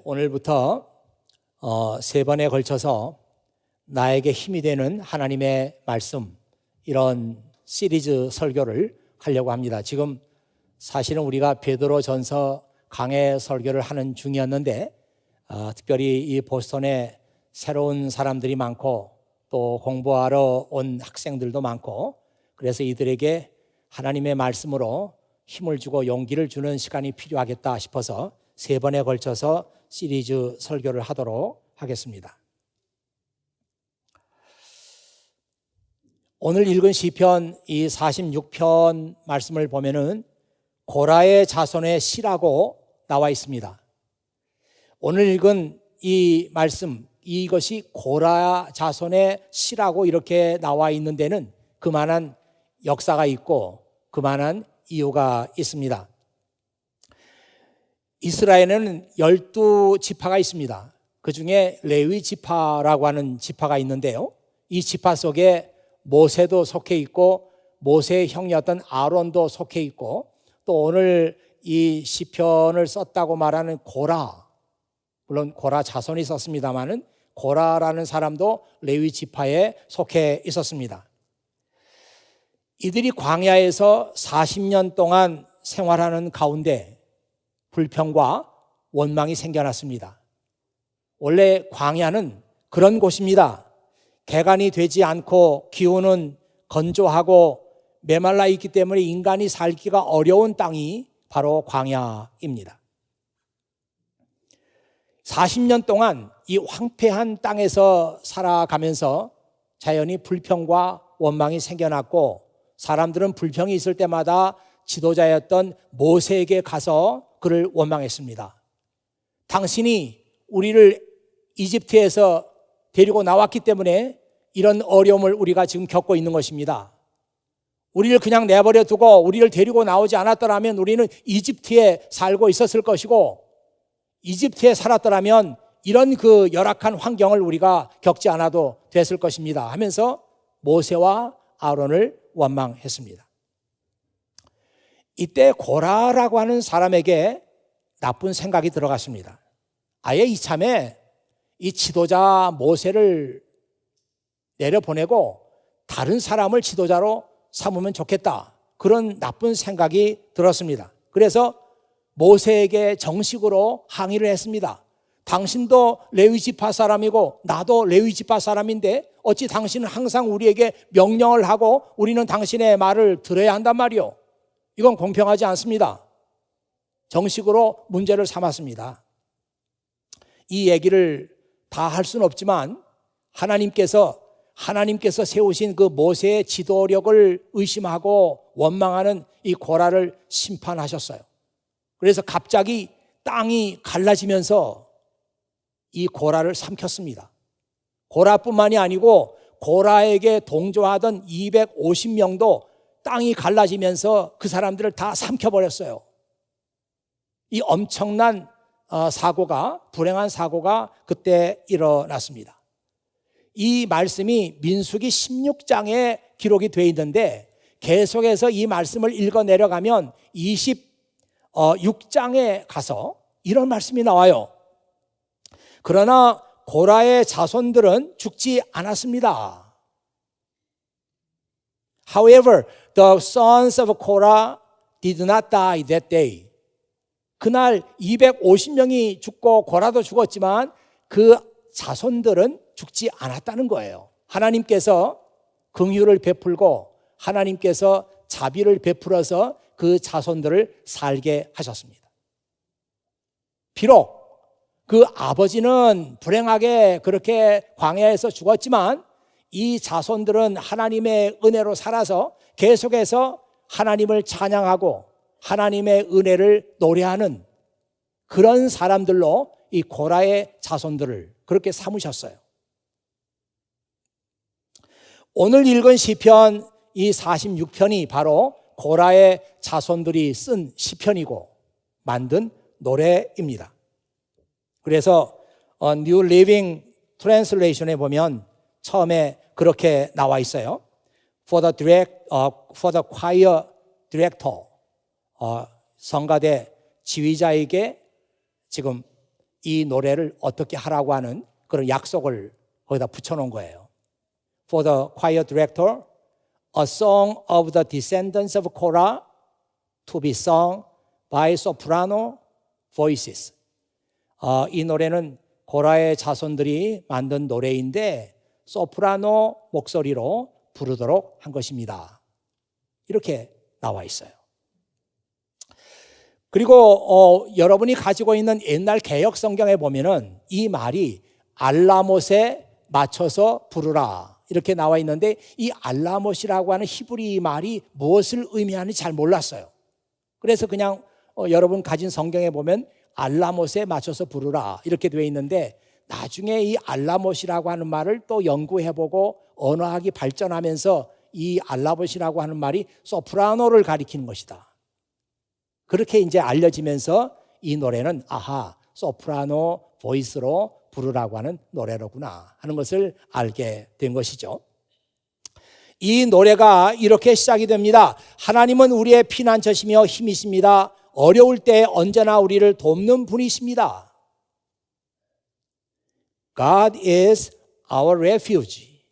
오늘부터 세 번에 걸쳐서 나에게 힘이 되는 하나님의 말씀, 이런 시리즈 설교를 하려고 합니다. 지금 사실은 우리가 베드로전서 강해 설교를 하는 중이었는데 특별히 이 보스턴에 새로운 사람들이 많고 또 공부하러 온 학생들도 많고, 그래서 이들에게 하나님의 말씀으로 힘을 주고 용기를 주는 시간이 필요하겠다 싶어서 세 번에 걸쳐서 시리즈 설교를 하도록 하겠습니다. 오늘 읽은 시편 이 46편 말씀을 보면은 고라의 자손의 시라고 나와 있습니다. 오늘 읽은 이 말씀, 이것이 고라 자손의 시라고 이렇게 나와 있는 데는 그만한 역사가 있고 그만한 이유가 있습니다. 이스라엘에는 12지파가 있습니다. 그 중에 레위 지파라고 하는 지파가 있는데요, 이 지파 속에 모세도 속해 있고 모세의 형이었던 아론도 속해 있고, 또 오늘 이 시편을 썼다고 말하는 고라, 물론 고라 자손이 썼습니다마는 고라라는 사람도 레위 지파에 속해 있었습니다. 이들이 광야에서 40년 동안 생활하는 가운데 불평과 원망이 생겨났습니다. 원래 광야는 그런 곳입니다. 개간이 되지 않고 기후는 건조하고 메말라 있기 때문에 인간이 살기가 어려운 땅이 바로 광야입니다. 40년 동안 이 황폐한 땅에서 살아가면서 자연히 불평과 원망이 생겨났고, 사람들은 불평이 있을 때마다 지도자였던 모세에게 가서 그를 원망했습니다. 당신이 우리를 이집트에서 데리고 나왔기 때문에 이런 어려움을 우리가 지금 겪고 있는 것입니다. 우리를 그냥 내버려 두고 우리를 데리고 나오지 않았더라면 우리는 이집트에 살고 있었을 것이고, 이집트에 살았더라면 이런 그 열악한 환경을 우리가 겪지 않아도 됐을 것입니다 하면서 모세와 아론을 원망했습니다. 이때 고라라고 하는 사람에게 나쁜 생각이 들어갔습니다. 아예 이참에 이 지도자 모세를 내려보내고 다른 사람을 지도자로 삼으면 좋겠다, 그런 나쁜 생각이 들었습니다. 그래서 모세에게 정식으로 항의를 했습니다. 당신도 레위 지파 사람이고 나도 레위 지파 사람인데 어찌 당신은 항상 우리에게 명령을 하고 우리는 당신의 말을 들어야 한단 말이오. 이건 공평하지 않습니다. 정식으로 문제를 삼았습니다. 이 얘기를 다 할 수는 없지만 하나님께서 세우신 그 모세의 지도력을 의심하고 원망하는 이 고라를 심판하셨어요. 그래서 갑자기 땅이 갈라지면서 이 고라를 삼켰습니다. 고라뿐만이 아니고 고라에게 동조하던 250명도 땅이 갈라지면서 그 사람들을 다 삼켜버렸어요. 이 엄청난 불행한 사고가 그때 일어났습니다. 이 말씀이 민수기 16장에 기록이 되어 있는데, 계속해서 이 말씀을 읽어 내려가면 26장에 가서 이런 말씀이 나와요. 그러나 고라의 자손들은 죽지 않았습니다. However, the sons of Korah did not die that day. 그날 250명이 죽고 고라도 죽었지만 그 자손들은 죽지 않았다는 거예요. 하나님께서 긍휼을 베풀고 하나님께서 자비를 베풀어서 그 자손들을 살게 하셨습니다. 비록 그 아버지는 불행하게 그렇게 광야에서 죽었지만 이 자손들은 하나님의 은혜로 살아서 계속해서 하나님을 찬양하고 하나님의 은혜를 노래하는 그런 사람들로 이 고라의 자손들을 그렇게 삼으셨어요. 오늘 읽은 시편 이 46편이 바로 고라의 자손들이 쓴 시편이고 만든 노래입니다. 그래서 New Living Translation에 보면 처음에 그렇게 나와 있어요. For the choir director, 성가대 지휘자에게 지금 이 노래를 어떻게 하라고 하는 그런 약속을 거기다 붙여놓은 거예요. For the choir director, a song of the descendants of Korah to be sung by soprano voices. 이 노래는 고라의 자손들이 만든 노래인데 소프라노 목소리로 부르도록 한 것입니다. 이렇게 나와 있어요. 그리고 여러분이 가지고 있는 옛날 개역 성경에 보면은 이 말이 알라못에 맞춰서 부르라 이렇게 나와 있는데 이 알라못이라고 하는 히브리 말이 무엇을 의미하는지 잘 몰랐어요. 그래서 그냥 여러분 가진 성경에 보면 알라못에 맞춰서 부르라 이렇게 되어 있는데 나중에 이 알라못이라고 하는 말을 또 연구해보고 언어학이 발전하면서 이 알라못이라고 하는 말이 소프라노를 가리키는 것이다. 그렇게 이제 알려지면서 이 노래는 소프라노 보이스로 부르라고 하는 노래로구나 하는 것을 알게 된 것이죠. 이 노래가 이렇게 시작이 됩니다. 하나님은 우리의 피난처시며 힘이십니다. 어려울 때 언제나 우리를 돕는 분이십니다. God is our refuge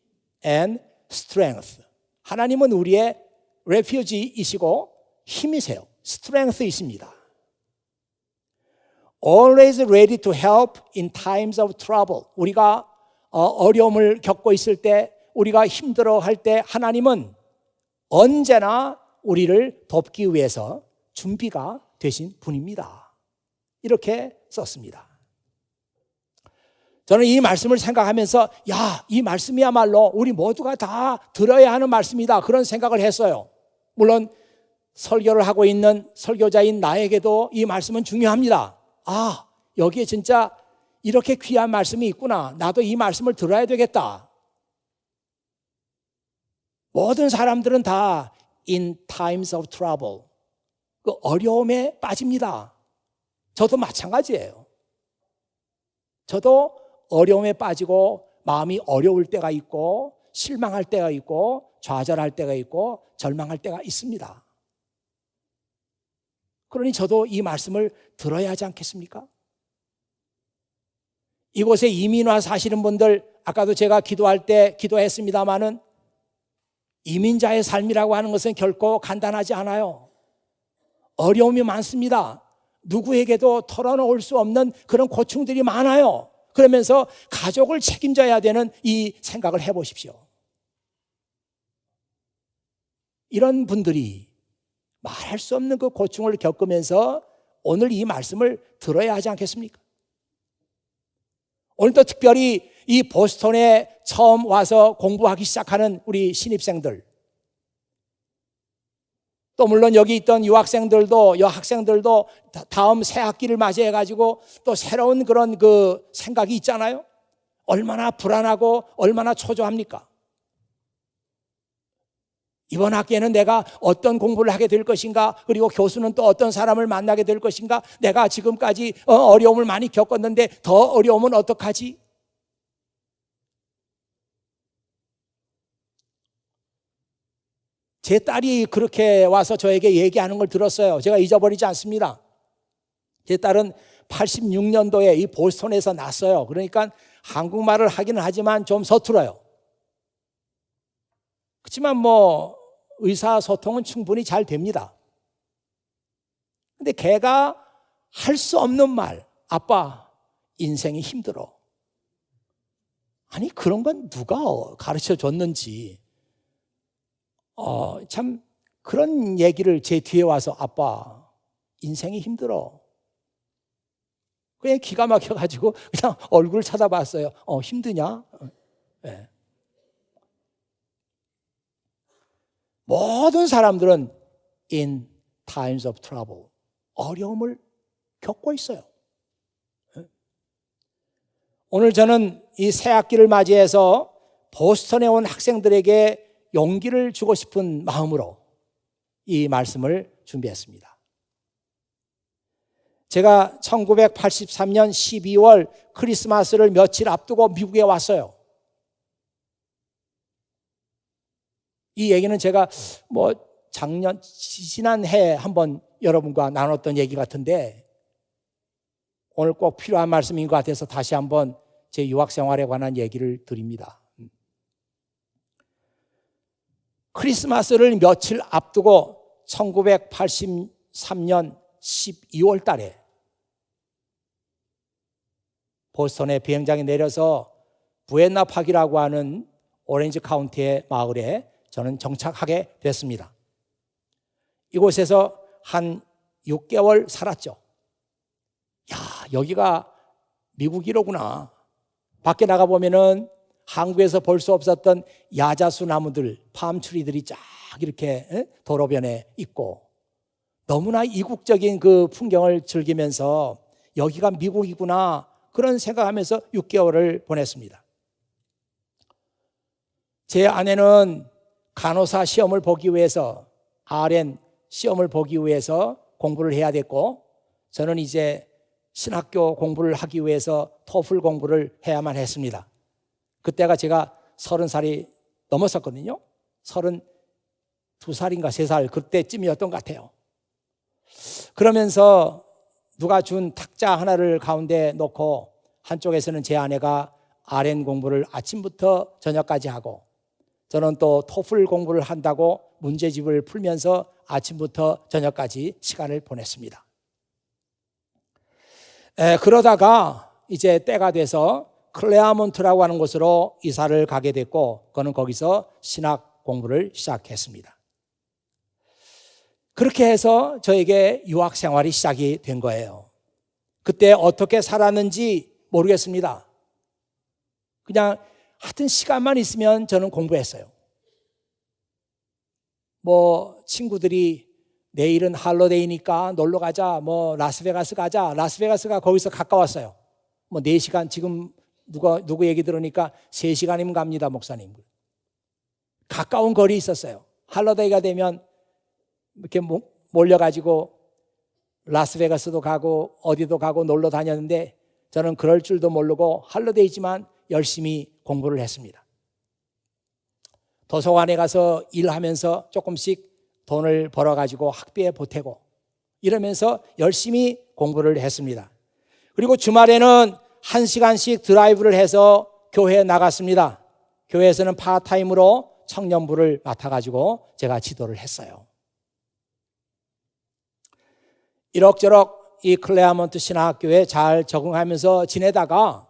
and strength. 하나님은 우리의 refuge이시고 힘이세요. strength이십니다. Always ready to help in times of trouble. 우리가 어려움을 겪고 있을 때, 우리가 힘들어할 때 하나님은 언제나 우리를 돕기 위해서 준비가 되신 분입니다. 이렇게 썼습니다. 저는 이 말씀을 생각하면서 이 말씀이야말로 우리 모두가 다 들어야 하는 말씀이다 그런 생각을 했어요. 물론 설교를 하고 있는 설교자인 나에게도 이 말씀은 중요합니다. 여기에 진짜 이렇게 귀한 말씀이 있구나. 나도 이 말씀을 들어야 되겠다. 모든 사람들은 다 in times of trouble, 그 어려움에 빠집니다. 저도 마찬가지예요. 저도 어려움에 빠지고 마음이 어려울 때가 있고 실망할 때가 있고 좌절할 때가 있고 절망할 때가 있습니다. 그러니 저도 이 말씀을 들어야 하지 않겠습니까? 이곳에 이민 와 사시는 분들, 아까도 제가 기도할 때 기도했습니다마는 이민자의 삶이라고 하는 것은 결코 간단하지 않아요. 어려움이 많습니다. 누구에게도 털어놓을 수 없는 그런 고충들이 많아요. 그러면서 가족을 책임져야 되는 이 생각을 해보십시오. 이런 분들이 말할 수 없는 그 고충을 겪으면서 오늘 이 말씀을 들어야 하지 않겠습니까? 오늘도 특별히 이 보스턴에 처음 와서 공부하기 시작하는 우리 신입생들, 또 물론 여기 있던 유학생들도 여학생들도 다음 새 학기를 맞이해가지고 또 새로운 그런 그 생각이 있잖아요. 얼마나 불안하고 얼마나 초조합니까? 이번 학기에는 내가 어떤 공부를 하게 될 것인가, 그리고 교수는 또 어떤 사람을 만나게 될 것인가, 내가 지금까지 어려움을 많이 겪었는데 더 어려움은 어떡하지? 제 딸이 그렇게 와서 저에게 얘기하는 걸 들었어요. 제가 잊어버리지 않습니다. 제 딸은 86년도에 이 보스턴에서 났어요. 그러니까 한국말을 하기는 하지만 좀 서툴어요. 그렇지만 의사소통은 충분히 잘 됩니다. 근데 걔가 할 수 없는 말, 아빠, 인생이 힘들어. 아니, 그런 건 누가 가르쳐 줬는지. 참 그런 얘기를 제 뒤에 와서 아빠, 인생이 힘들어. 그냥 기가 막혀가지고 그냥 얼굴 쳐다봤어요. 힘드냐? 네. 모든 사람들은 in times of trouble, 어려움을 겪고 있어요. 오늘 저는 이 새 학기를 맞이해서 보스턴에 온 학생들에게 용기를 주고 싶은 마음으로 이 말씀을 준비했습니다. 제가 1983년 12월 크리스마스를 며칠 앞두고 미국에 왔어요. 이 얘기는 제가 지난해 한번 여러분과 나눴던 얘기 같은데, 오늘 꼭 필요한 말씀인 것 같아서 다시 한번 제 유학 생활에 관한 얘기를 드립니다. 크리스마스를 며칠 앞두고 1983년 12월 달에 보스턴에 비행장에 내려서 부엔나팍이라고 하는 오렌지 카운티의 마을에 저는 정착하게 됐습니다. 이곳에서 한 6개월 살았죠. 야, 여기가 미국이로구나. 밖에 나가보면은 한국에서 볼 수 없었던 야자수 나무들, 팜트리들이 쫙 이렇게 도로변에 있고 너무나 이국적인 그 풍경을 즐기면서 여기가 미국이구나 그런 생각하면서 6개월을 보냈습니다. 제 아내는 간호사 시험을 보기 위해서 RN 시험을 보기 위해서 공부를 해야 됐고 저는 이제 신학교 공부를 하기 위해서 토플 공부를 해야만 했습니다. 그때가 제가 30살이 넘었었거든요. 32살인가 3살 그때쯤이었던 것 같아요. 그러면서 누가 준 탁자 하나를 가운데 놓고 한쪽에서는 제 아내가 RN 공부를 아침부터 저녁까지 하고 저는 또 토플 공부를 한다고 문제집을 풀면서 아침부터 저녁까지 시간을 보냈습니다. 그러다가 이제 때가 돼서 클레아몬트라고 하는 곳으로 이사를 가게 됐고 저는 거기서 신학 공부를 시작했습니다. 그렇게 해서 저에게 유학 생활이 시작이 된 거예요. 그때 어떻게 살았는지 모르겠습니다. 그냥 하여튼 시간만 있으면 저는 공부했어요. 뭐 친구들이 내일은 할로데이니까 놀러 가자, 뭐 라스베가스 가자. 라스베가스가 거기서 가까웠어요. 뭐 4시간 지금 누구 얘기 들으니까 3시간이면 갑니다, 목사님. 가까운 거리 있었어요. 할로데이가 되면 이렇게 몰려가지고 라스베가스도 가고 어디도 가고 놀러 다녔는데 저는 그럴 줄도 모르고 할로데이지만 열심히 공부를 했습니다. 도서관에 가서 일하면서 조금씩 돈을 벌어가지고 학비에 보태고 이러면서 열심히 공부를 했습니다. 그리고 주말에는 1시간씩 드라이브를 해서 교회에 나갔습니다. 교회에서는 파트타임으로 청년부를 맡아가지고 제가 지도를 했어요. 이럭저럭 이 클레아몬트 신학교에 잘 적응하면서 지내다가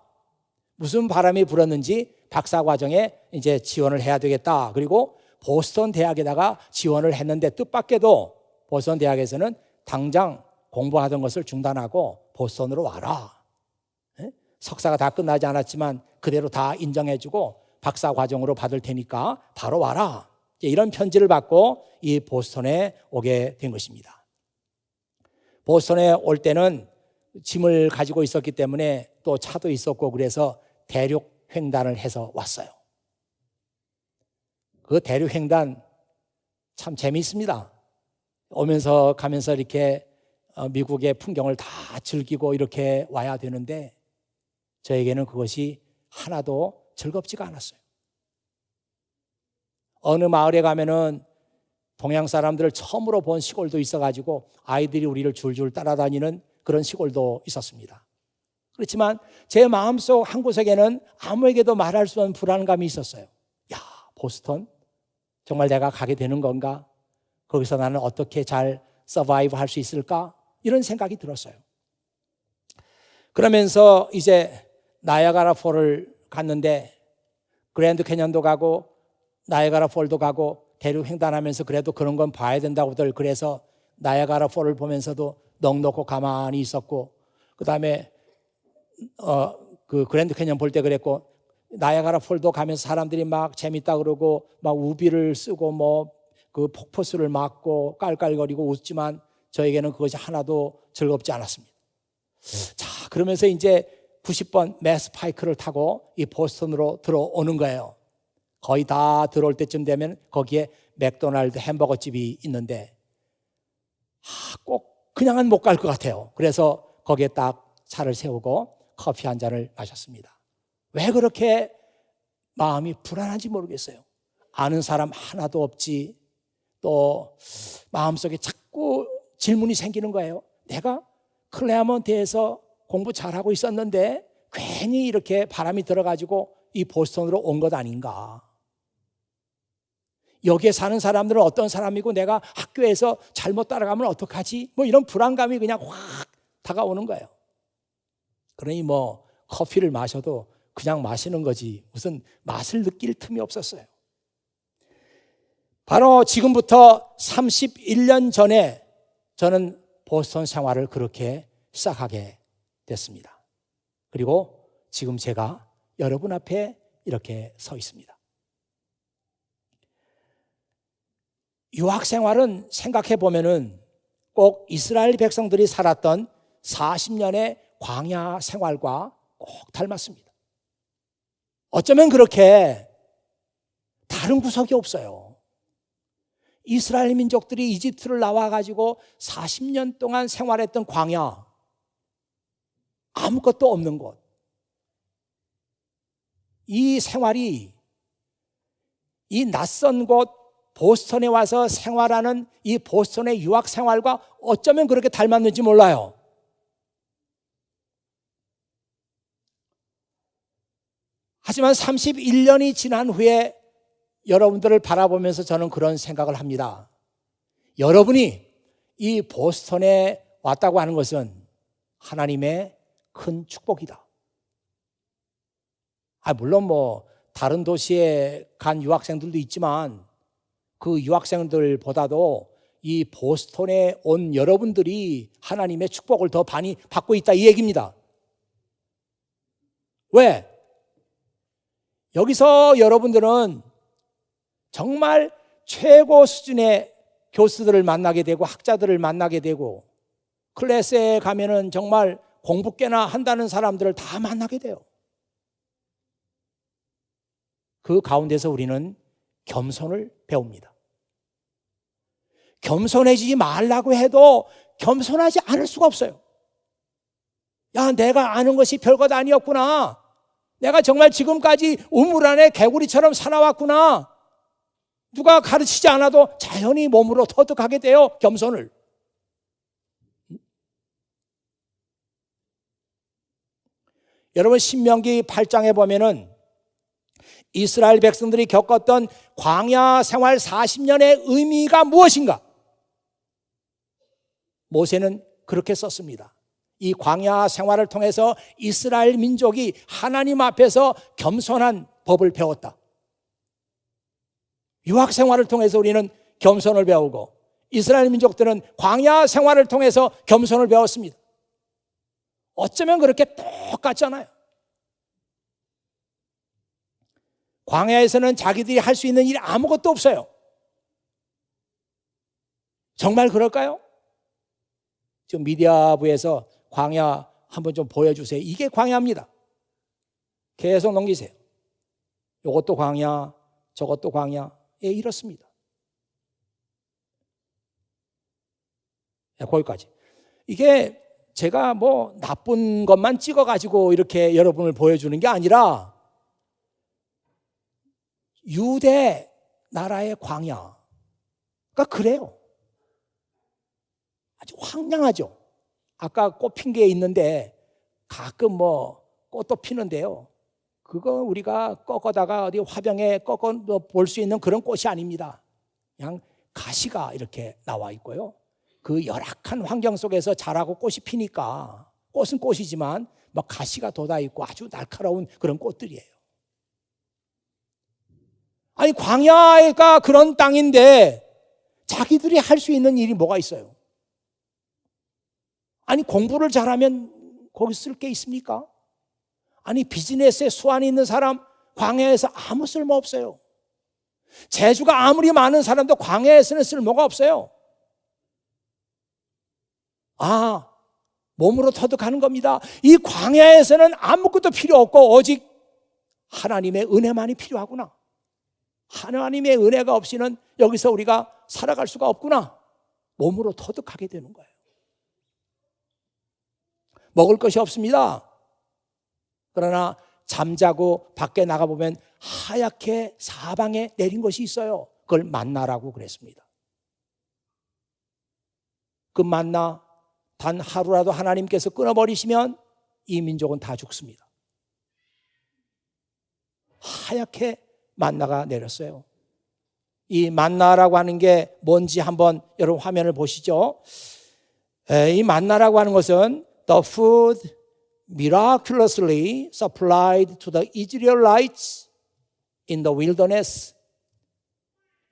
무슨 바람이 불었는지 박사과정에 이제 지원을 해야 되겠다. 그리고 보스턴 대학에다가 지원을 했는데 뜻밖에도 보스턴 대학에서는 당장 공부하던 것을 중단하고 보스턴으로 와라. 석사가 다 끝나지 않았지만 그대로 다 인정해주고 박사과정으로 받을 테니까 바로 와라. 이런 편지를 받고 이 보스턴에 오게 된 것입니다. 보스턴에 올 때는 짐을 가지고 있었기 때문에 또 차도 있었고 그래서 대륙 횡단을 해서 왔어요. 그 대륙 횡단 참 재미있습니다. 오면서 가면서 이렇게 미국의 풍경을 다 즐기고 이렇게 와야 되는데 저에게는 그것이 하나도 즐겁지가 않았어요. 어느 마을에 가면은 동양 사람들을 처음으로 본 시골도 있어가지고 아이들이 우리를 줄줄 따라다니는 그런 시골도 있었습니다. 그렇지만 제 마음속 한 구석에는 아무에게도 말할 수 없는 불안감이 있었어요. 야, 보스턴? 정말 내가 가게 되는 건가? 거기서 나는 어떻게 잘 서바이브 할 수 있을까? 이런 생각이 들었어요. 그러면서 이제 나야가라 폴을 갔는데 그랜드 캐년도 가고 나야가라 폴도 가고 대륙 횡단하면서 그래도 그런 건 봐야 된다고들 그래서 나야가라 폴을 보면서도 넋 놓고 가만히 있었고 그다음에 그 그랜드 캐년 볼 때 그랬고 나야가라 폴도 가면서 사람들이 막 재밌다 그러고 막 우비를 쓰고 뭐 그 폭포수를 맞고 깔깔거리고 웃지만 저에게는 그것이 하나도 즐겁지 않았습니다. 자, 그러면서 이제 90번 매스파이크를 타고 이 보스턴으로 들어오는 거예요. 거의 다 들어올 때쯤 되면 거기에 맥도날드 햄버거 집이 있는데 꼭 그냥은 못 갈 것 같아요. 그래서 거기에 딱 차를 세우고 커피 한 잔을 마셨습니다. 왜 그렇게 마음이 불안한지 모르겠어요. 아는 사람 하나도 없지. 또 마음속에 자꾸 질문이 생기는 거예요. 내가 클레아몬트에서 공부 잘하고 있었는데 괜히 이렇게 바람이 들어가지고 이 보스턴으로 온 것 아닌가. 여기에 사는 사람들은 어떤 사람이고 내가 학교에서 잘못 따라가면 어떡하지? 뭐 이런 불안감이 그냥 확 다가오는 거예요. 그러니 뭐 커피를 마셔도 그냥 마시는 거지 무슨 맛을 느낄 틈이 없었어요. 바로 지금부터 31년 전에 저는 보스턴 생활을 그렇게 시작하게 됐습니다. 그리고 지금 제가 여러분 앞에 이렇게 서 있습니다. 유학 생활은 생각해 보면은 꼭 이스라엘 백성들이 살았던 40년의 광야 생활과 꼭 닮았습니다. 어쩌면 그렇게 다른 구석이 없어요. 이스라엘 민족들이 이집트를 나와가지고 40년 동안 생활했던 광야, 아무것도 없는 곳. 이 생활이 이 낯선 곳 보스턴에 와서 생활하는 이 보스턴의 유학 생활과 어쩌면 그렇게 닮았는지 몰라요. 하지만 31년이 지난 후에 여러분들을 바라보면서 저는 그런 생각을 합니다. 여러분이 이 보스턴에 왔다고 하는 것은 하나님의 큰 축복이다. 물론 뭐 다른 도시에 간 유학생들도 있지만 그 유학생들보다도 이 보스턴에 온 여러분들이 하나님의 축복을 더 많이 받고 있다 이 얘기입니다. 왜? 여기서 여러분들은 정말 최고 수준의 교수들을 만나게 되고 학자들을 만나게 되고 클래스에 가면은 정말 공부 꽤나 한다는 사람들을 다 만나게 돼요. 그 가운데서 우리는 겸손을 배웁니다. 겸손해지지 말라고 해도 겸손하지 않을 수가 없어요. 야, 내가 아는 것이 별것 아니었구나. 내가 정말 지금까지 우물 안에 개구리처럼 살아왔구나. 누가 가르치지 않아도 자연히 몸으로 터득하게 돼요, 겸손을. 여러분 신명기 8장에 보면은 이스라엘 백성들이 겪었던 광야 생활 40년의 의미가 무엇인가? 모세는 그렇게 썼습니다. 이 광야 생활을 통해서 이스라엘 민족이 하나님 앞에서 겸손한 법을 배웠다. 유학 생활을 통해서 우리는 겸손을 배우고 이스라엘 민족들은 광야 생활을 통해서 겸손을 배웠습니다. 어쩌면 그렇게 똑같잖아요. 광야에서는 자기들이 할 수 있는 일이 아무것도 없어요. 정말 그럴까요? 지금 미디어부에서 광야 한번 좀 보여주세요. 이게 광야입니다. 계속 넘기세요. 이것도 광야, 저것도 광야. 예, 이렇습니다. 예, 거기까지. 이게 제가 뭐 나쁜 것만 찍어가지고 이렇게 여러분을 보여주는 게 아니라 유대 나라의 광야가 그래요. 아주 황량하죠. 아까 꽃 핀 게 있는데 가끔 뭐 꽃도 피는데요. 그거 우리가 꺾어다가 어디 화병에 꺾어 볼 수 있는 그런 꽃이 아닙니다. 그냥 가시가 이렇게 나와 있고요. 그 열악한 환경 속에서 자라고 꽃이 피니까 꽃은 꽃이지만 막 가시가 돋아 있고 아주 날카로운 그런 꽃들이에요. 아니 광야가 그런 땅인데 자기들이 할 수 있는 일이 뭐가 있어요? 아니 공부를 잘하면 거기 쓸 게 있습니까? 아니 비즈니스에 수완이 있는 사람 광야에서 아무 쓸모 없어요. 재주가 아무리 많은 사람도 광야에서는 쓸모가 없어요. 몸으로 터득하는 겁니다. 이 광야에서는 아무것도 필요 없고 오직 하나님의 은혜만이 필요하구나. 하나님의 은혜가 없이는 여기서 우리가 살아갈 수가 없구나. 몸으로 터득하게 되는 거예요. 먹을 것이 없습니다. 그러나 잠자고 밖에 나가보면 하얗게 사방에 내린 것이 있어요. 그걸 만나라고 그랬습니다. 그 만나 단 하루라도 하나님께서 끊어버리시면 이 민족은 다 죽습니다. 하얗게 만나가 내렸어요. 이 만나라고 하는 게 뭔지 한번 여러분 화면을 보시죠. 이 만나라고 하는 것은 the food miraculously supplied to the Israelites in the wilderness.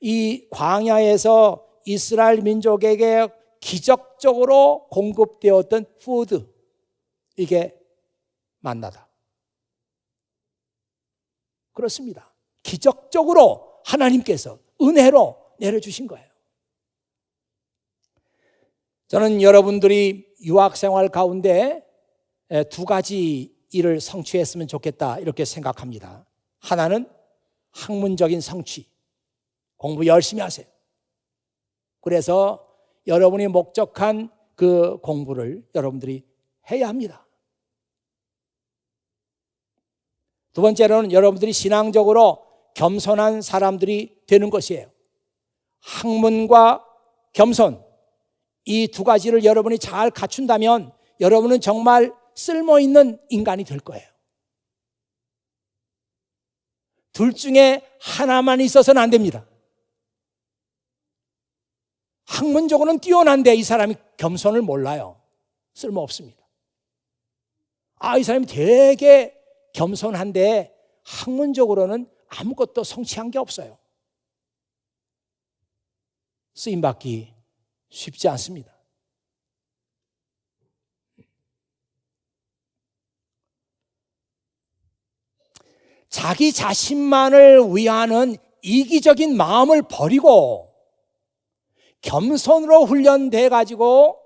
이 광야에서 이스라엘 민족에게 기적적으로 공급되었던 푸드, 이게 만나다. 그렇습니다. 기적적으로 하나님께서 은혜로 내려주신 거예요. 저는 여러분들이 유학생활 가운데 두 가지 일을 성취했으면 좋겠다 이렇게 생각합니다. 하나는 학문적인 성취, 공부 열심히 하세요. 그래서 여러분이 목적한 그 공부를 여러분들이 해야 합니다. 두 번째로는 여러분들이 신앙적으로 겸손한 사람들이 되는 것이에요. 학문과 겸손, 이 두 가지를 여러분이 잘 갖춘다면 여러분은 정말 쓸모있는 인간이 될 거예요. 둘 중에 하나만 있어서는 안 됩니다. 학문적으로는 뛰어난데 이 사람이 겸손을 몰라요. 쓸모없습니다. 이 사람이 되게 겸손한데 학문적으로는 아무것도 성취한 게 없어요. 쓰임받기 쉽지 않습니다. 자기 자신만을 위하는 이기적인 마음을 버리고 겸손으로 훈련돼 가지고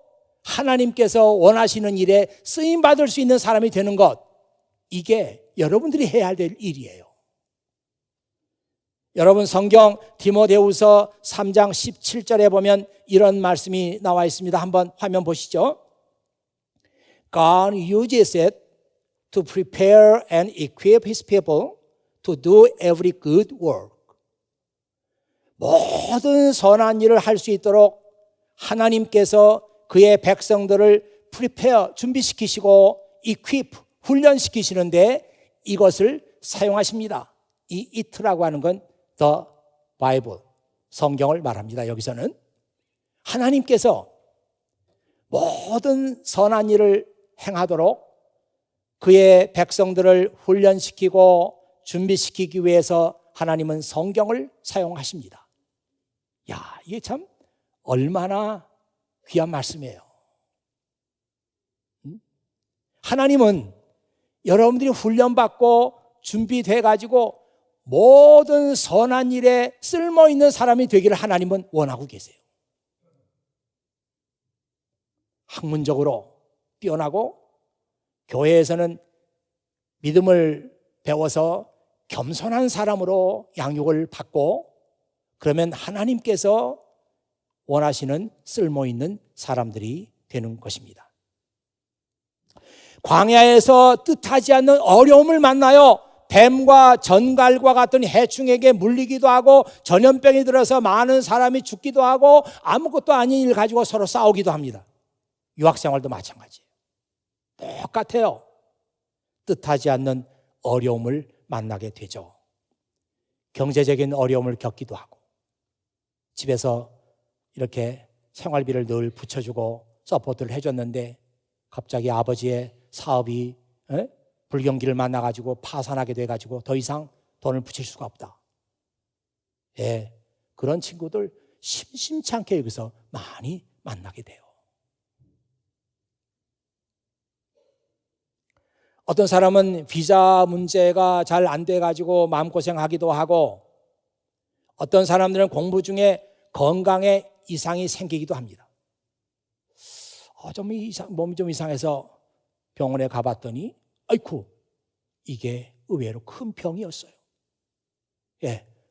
하나님께서 원하시는 일에 쓰임받을 수 있는 사람이 되는 것, 이게 여러분들이 해야 될 일이에요. 여러분 성경 디모데후서 3장 17절에 보면 이런 말씀이 나와 있습니다. 한번 화면 보시죠. God uses it to prepare and equip His people to do every good work. 모든 선한 일을 할 수 있도록 하나님께서 그의 백성들을 prepare, 준비시키시고 equip, 훈련시키시는데 이것을 사용하십니다. 이 it라고 하는 건 the Bible, 성경을 말합니다. 여기서는 하나님께서 모든 선한 일을 행하도록 그의 백성들을 훈련시키고 준비시키기 위해서 하나님은 성경을 사용하십니다. 이게 참 얼마나 귀한 말씀이에요. 하나님은 여러분들이 훈련받고 준비돼 가지고 모든 선한 일에 쓸모있는 사람이 되기를 하나님은 원하고 계세요. 학문적으로 뛰어나고 교회에서는 믿음을 배워서 겸손한 사람으로 양육을 받고 그러면 하나님께서 원하시는 쓸모있는 사람들이 되는 것입니다. 광야에서 뜻하지 않는 어려움을 만나요. 뱀과 전갈과 같은 해충에게 물리기도 하고 전염병이 들어서 많은 사람이 죽기도 하고 아무것도 아닌 일 가지고 서로 싸우기도 합니다. 유학생활도 마찬가지예요. 똑같아요. 뜻하지 않는 어려움을 만나게 되죠. 경제적인 어려움을 겪기도 하고 집에서 이렇게 생활비를 늘 붙여주고 서포트를 해줬는데 갑자기 아버지의 사업이 불경기를 만나가지고 파산하게 돼가지고 더 이상 돈을 붙일 수가 없다. 그런 친구들 심심치 않게 여기서 많이 만나게 돼요. 어떤 사람은 비자 문제가 잘 안 돼가지고 마음고생하기도 하고 어떤 사람들은 공부 중에 건강에 이상이 생기기도 합니다. 몸이 좀 이상해서 병원에 가봤더니 아이쿠 이게 의외로 큰 병이었어요.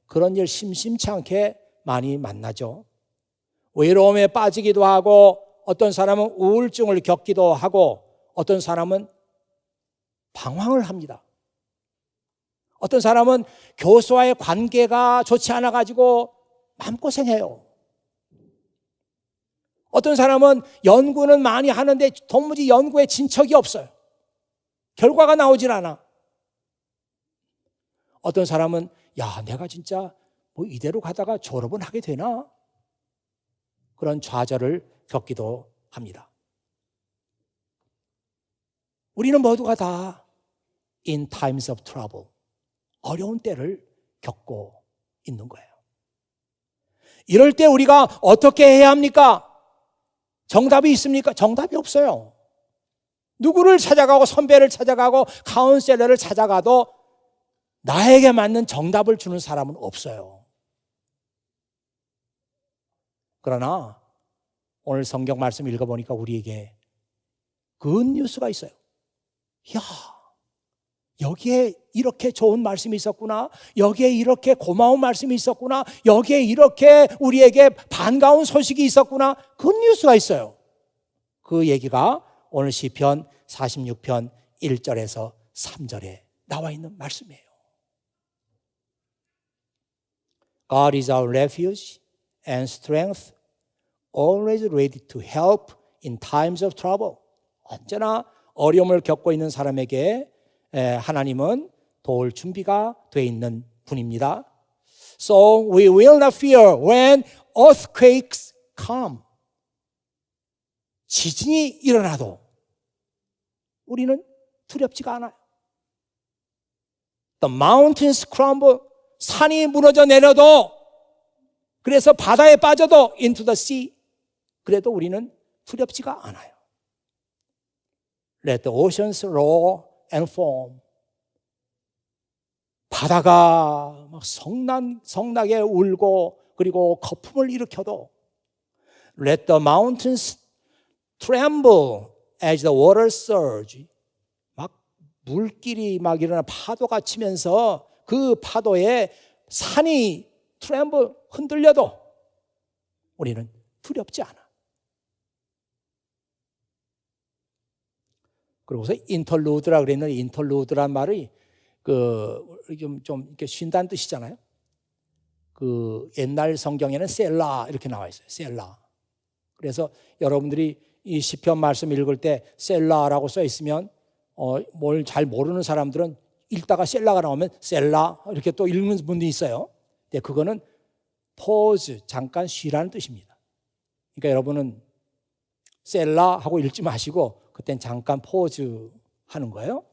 그런 일 심심치 않게 많이 만나죠. 외로움에 빠지기도 하고 어떤 사람은 우울증을 겪기도 하고 어떤 사람은 방황을 합니다. 어떤 사람은 교수와의 관계가 좋지 않아 가지고 마음고생해요. 어떤 사람은 연구는 많이 하는데 도무지 연구에 진척이 없어요. 결과가 나오질 않아. 어떤 사람은 야, 내가 진짜 뭐 이대로 가다가 졸업은 하게 되나? 그런 좌절을 겪기도 합니다. 우리는 모두가 다 in times of trouble, 어려운 때를 겪고 있는 거예요. 이럴 때 우리가 어떻게 해야 합니까? 정답이 있습니까? 정답이 없어요. 누구를 찾아가고 선배를 찾아가고 카운셀러를 찾아가도 나에게 맞는 정답을 주는 사람은 없어요. 그러나 오늘 성경 말씀 읽어보니까 우리에게 굿뉴스가 있어요. 야, 여기에 이렇게 좋은 말씀이 있었구나. 여기에 이렇게 고마운 말씀이 있었구나. 여기에 이렇게 우리에게 반가운 소식이 있었구나. 굿뉴스가 있어요. 그 얘기가 오늘 시편 46편 1절에서 3절에 나와 있는 말씀이에요. God is our refuge and strength, always ready to help in times of trouble. 언제나 어려움을 겪고 있는 사람에게 하나님은 도울 준비가 되어 있는 분입니다. So we will not fear when earthquakes come. 지진이 일어나도 우리는 두렵지가 않아요. The mountains crumble. 산이 무너져 내려도, 그래서 바다에 빠져도 into the sea. 그래도 우리는 두렵지가 않아요. Let the oceans roar and foam. 바다가 막 성나게 울고 그리고 거품을 일으켜도 Let the mountains tremble as the water surge. 막 물길이 막 일어나 파도가 치면서 그 파도에 산이 tremble 흔들려도 우리는 두렵지 않아. 그러고서 인터루드라 그랬는데 인터루드란 말이 좀 이렇게 쉰다는 뜻이잖아요. 그 옛날 성경에는 셀라 이렇게 나와 있어요. 셀라. 그래서 여러분들이 이 시편 말씀 읽을 때 셀라라고 써 있으면 뭘 잘 모르는 사람들은 읽다가 셀라가 나오면 셀라 이렇게 또 읽는 분들이 있어요. 근데 그거는 pause, 잠깐 쉬라는 뜻입니다. 그러니까 여러분은 셀라 하고 읽지 마시고 그땐 잠깐 pause 하는 거예요.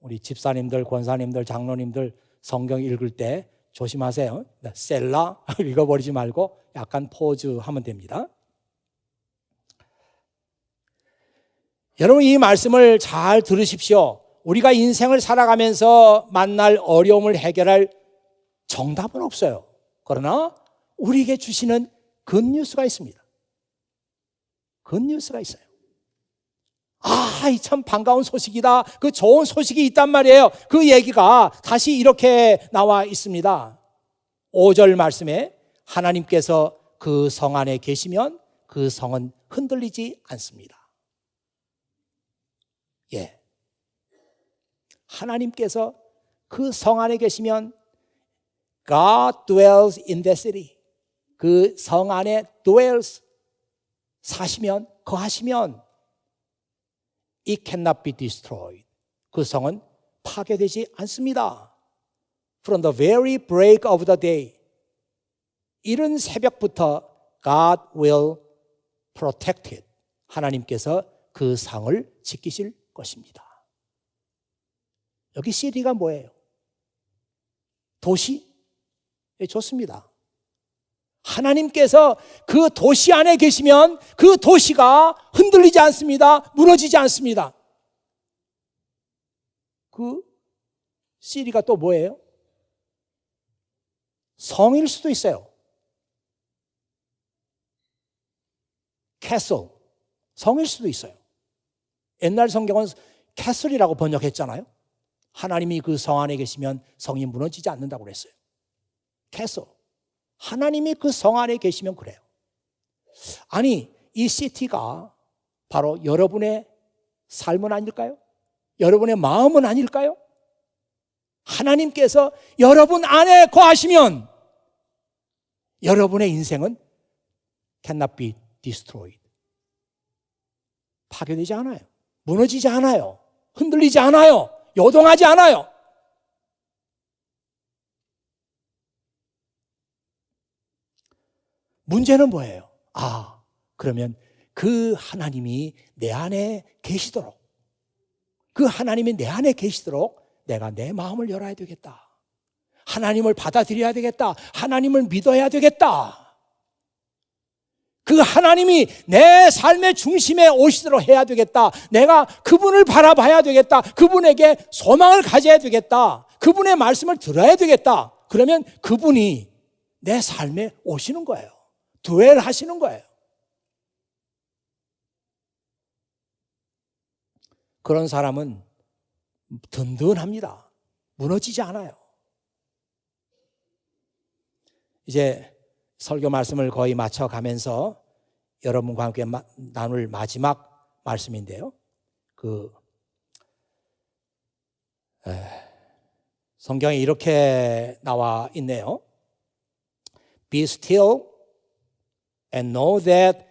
우리 집사님들, 권사님들, 장로님들 성경 읽을 때 조심하세요. 셀라 읽어버리지 말고 약간 pause 하면 됩니다. 여러분 이 말씀을 잘 들으십시오. 우리가 인생을 살아가면서 만날 어려움을 해결할 정답은 없어요. 그러나 우리에게 주시는 굿뉴스가 있습니다. 굿뉴스가 있어요. 아, 이 참 반가운 소식이다. 그 좋은 소식이 있단 말이에요. 그 얘기가 다시 이렇게 나와 있습니다. 5절 말씀에 하나님께서 그 성 안에 계시면 그 성은 흔들리지 않습니다. 예. 하나님께서 그 성 안에 계시면 God dwells in the city. 그 성 안에 dwells, 사시면, 거하시면 it cannot be destroyed. 그 성은 파괴되지 않습니다. From the very break of the day, 이른 새벽부터 God will protect it. 하나님께서 그 성을 지키실 것입니다. 여기 시리가 뭐예요? 도시? 예, 좋습니다. 하나님께서 그 도시 안에 계시면 그 도시가 흔들리지 않습니다. 무너지지 않습니다. 그 시리가 또 뭐예요? 성일 수도 있어요. 캐슬, 성일 수도 있어요. 옛날 성경은 캐슬이라고 번역했잖아요. 하나님이 그 성 안에 계시면 성이 무너지지 않는다고 그랬어요. 캐슬. 하나님이 그 성 안에 계시면 그래요. 아니, 이 시티가 바로 여러분의 삶은 아닐까요? 여러분의 마음은 아닐까요? 하나님께서 여러분 안에 거하시면 여러분의 인생은 cannot be destroyed. 파괴되지 않아요. 무너지지 않아요. 흔들리지 않아요. 요동하지 않아요. 문제는 뭐예요? 그러면 그 하나님이 내 안에 계시도록, 그 하나님이 내 안에 계시도록 내가 내 마음을 열어야 되겠다. 하나님을 받아들여야 되겠다. 하나님을 믿어야 되겠다. 그 하나님이 내 삶의 중심에 오시도록 해야 되겠다. 내가 그분을 바라봐야 되겠다. 그분에게 소망을 가져야 되겠다. 그분의 말씀을 들어야 되겠다. 그러면 그분이 내 삶에 오시는 거예요. 드웰 하시는 거예요. 그런 사람은 든든합니다. 무너지지 않아요. 이제 설교 말씀을 거의 마쳐가면서 여러분과 함께 나눌 마지막 말씀인데요. 성경에 이렇게 나와 있네요. Be still and know that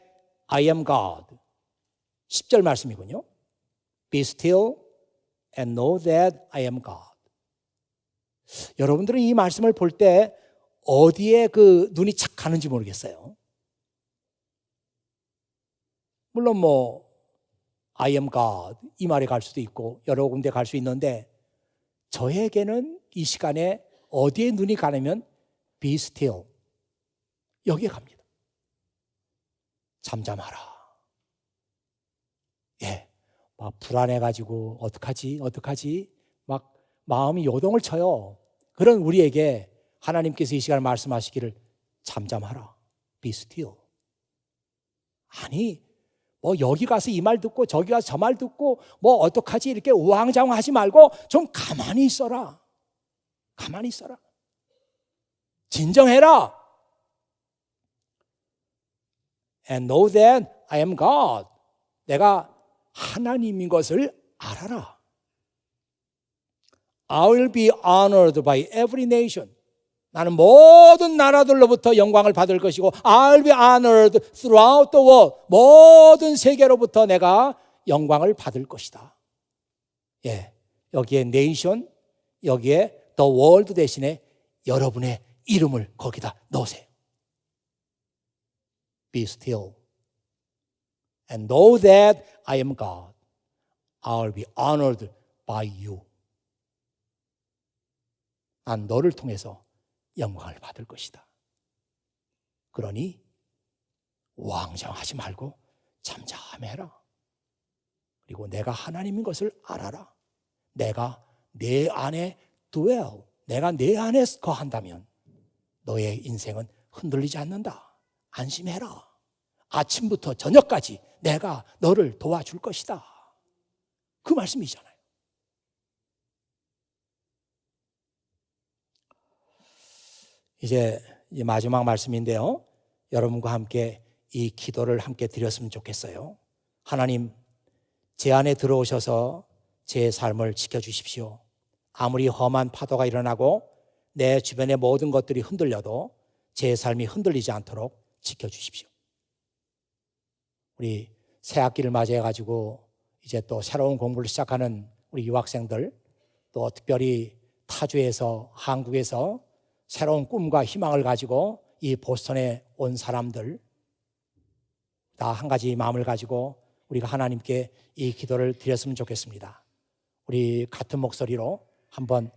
I am God. 10절 말씀이군요. Be still and know that I am God. 여러분들은 이 말씀을 볼 때 어디에 그 눈이 착 가는지 모르겠어요. 물론 I am God 이 말에 갈 수도 있고 여러 군데 갈 수 있는데 저에게는 이 시간에 어디에 눈이 가냐면 Be still 여기에 갑니다. 잠잠하라. 막 불안해가지고 어떡하지 막 마음이 요동을 쳐요. 그런 우리에게 하나님께서 이 시간에 말씀하시기를 잠잠하라. Be still. 아니 여기 가서 이 말 듣고 저기 가서 저 말 듣고 어떡하지 이렇게 우왕좌왕하지 말고 좀 가만히 있어라. 가만히 있어라. 진정해라. And know that I am God. 내가 하나님인 것을 알아라. I will be honored by every nation. 나는 모든 나라들로부터 영광을 받을 것이고 I'll be honored throughout the world. 모든 세계로부터 내가 영광을 받을 것이다. 여기에 nation, 여기에 the world 대신에 여러분의 이름을 거기다 넣으세요. Be still and know that I am God. I'll be honored by you. 난 너를 통해서 영광을 받을 것이다. 그러니 우왕좌왕하지 말고 잠잠해라. 그리고 내가 하나님인 것을 알아라. 내가 내 안에 dwell, 내가 내 안에 거한다면 너의 인생은 흔들리지 않는다. 안심해라. 아침부터 저녁까지 내가 너를 도와줄 것이다. 그 말씀이잖아요. 이제 마지막 말씀인데요. 여러분과 함께 이 기도를 함께 드렸으면 좋겠어요. 하나님, 제 안에 들어오셔서 제 삶을 지켜주십시오. 아무리 험한 파도가 일어나고 내 주변의 모든 것들이 흔들려도 제 삶이 흔들리지 않도록 지켜주십시오. 우리 새 학기를 맞이해가지고 이제 또 새로운 공부를 시작하는 우리 유학생들, 또 특별히 타주에서 한국에서 새로운 꿈과 희망을 가지고 이 보스턴에 온 사람들, 다 한 가지 마음을 가지고 우리가 하나님께 이 기도를 드렸으면 좋겠습니다. 우리 같은 목소리로 한번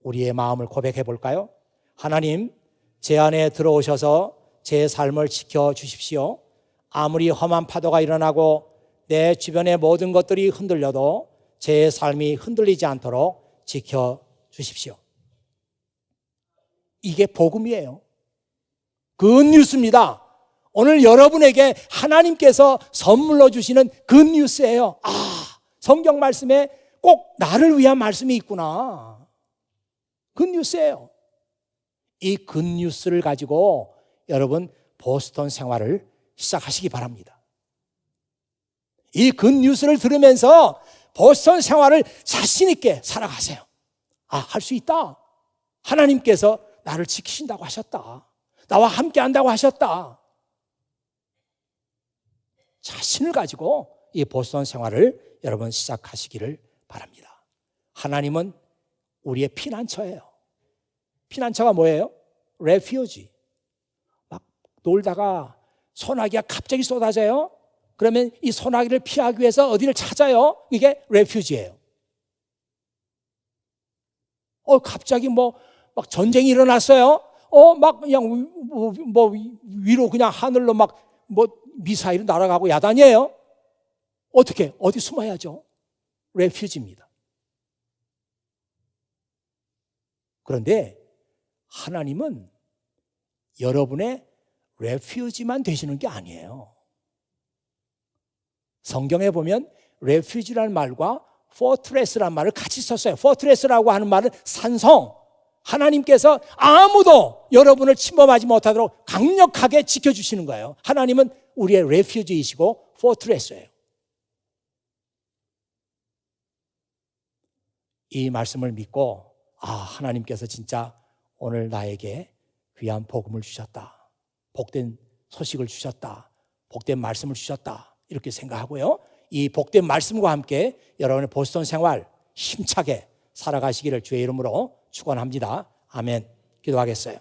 우리의 마음을 고백해 볼까요? 하나님, 제 안에 들어오셔서 제 삶을 지켜주십시오. 아무리 험한 파도가 일어나고 내 주변의 모든 것들이 흔들려도 제 삶이 흔들리지 않도록 지켜주십시오. 이게 복음이에요. 굿뉴스입니다. 오늘 여러분에게 하나님께서 선물로 주시는 굿뉴스예요. 성경 말씀에 꼭 나를 위한 말씀이 있구나. 굿뉴스예요. 이 굿뉴스를 가지고 여러분 보스턴 생활을 시작하시기 바랍니다. 이 굿뉴스를 들으면서 보스턴 생활을 자신 있게 살아가세요. 할 수 있다. 하나님께서 나를 지키신다고 하셨다. 나와 함께 한다고 하셨다. 자신을 가지고 이 보스턴 생활을 여러분 시작하시기를 바랍니다. 하나님은 우리의 피난처예요. 피난처가 뭐예요? 레퓨지. 막 놀다가 소나기가 갑자기 쏟아져요. 그러면 이 소나기를 피하기 위해서 어디를 찾아요? 이게 레퓨지예요. 갑자기 막 전쟁이 일어났어요. 막 그냥 위로 그냥 하늘로 막 미사일이 날아가고 야단이에요. 어떻게? 어디 숨어야죠? 레퓨지입니다. 그런데 하나님은 여러분의 레퓨지만 되시는 게 아니에요. 성경에 보면 레퓨지라는 말과 포트레스라는 말을 같이 썼어요. 포트레스라고 하는 말은 산성. 하나님께서 아무도 여러분을 침범하지 못하도록 강력하게 지켜주시는 거예요. 하나님은 우리의 레퓨지이시고 포트레스예요. 이 말씀을 믿고 하나님께서 진짜 오늘 나에게 귀한 복음을 주셨다. 복된 소식을 주셨다. 복된 말씀을 주셨다. 이렇게 생각하고요. 이 복된 말씀과 함께 여러분의 보스턴 생활 힘차게 살아가시기를 주의 이름으로 축원합니다. 아멘. 기도하겠어요.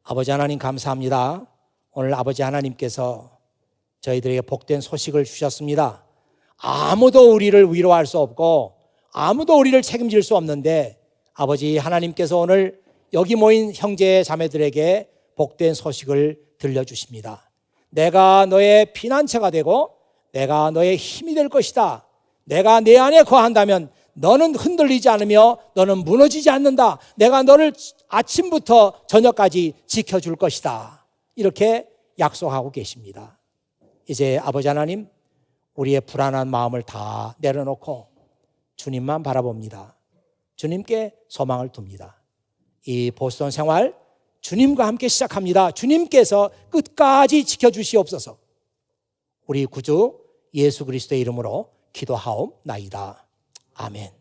아버지 하나님 감사합니다. 오늘 아버지 하나님께서 저희들에게 복된 소식을 주셨습니다. 아무도 우리를 위로할 수 없고 아무도 우리를 책임질 수 없는데 아버지 하나님께서 오늘 여기 모인 형제 자매들에게 복된 소식을 들려주십니다. 내가 너의 피난처가 되고 내가 너의 힘이 될 것이다. 내가 내 안에 거한다면 너는 흔들리지 않으며 너는 무너지지 않는다. 내가 너를 아침부터 저녁까지 지켜줄 것이다. 이렇게 약속하고 계십니다. 이제 아버지 하나님 우리의 불안한 마음을 다 내려놓고 주님만 바라봅니다. 주님께 소망을 둡니다. 이 보스턴 생활 주님과 함께 시작합니다. 주님께서 끝까지 지켜주시옵소서. 우리 구주 예수 그리스도의 이름으로 기도하옵나이다. 아멘.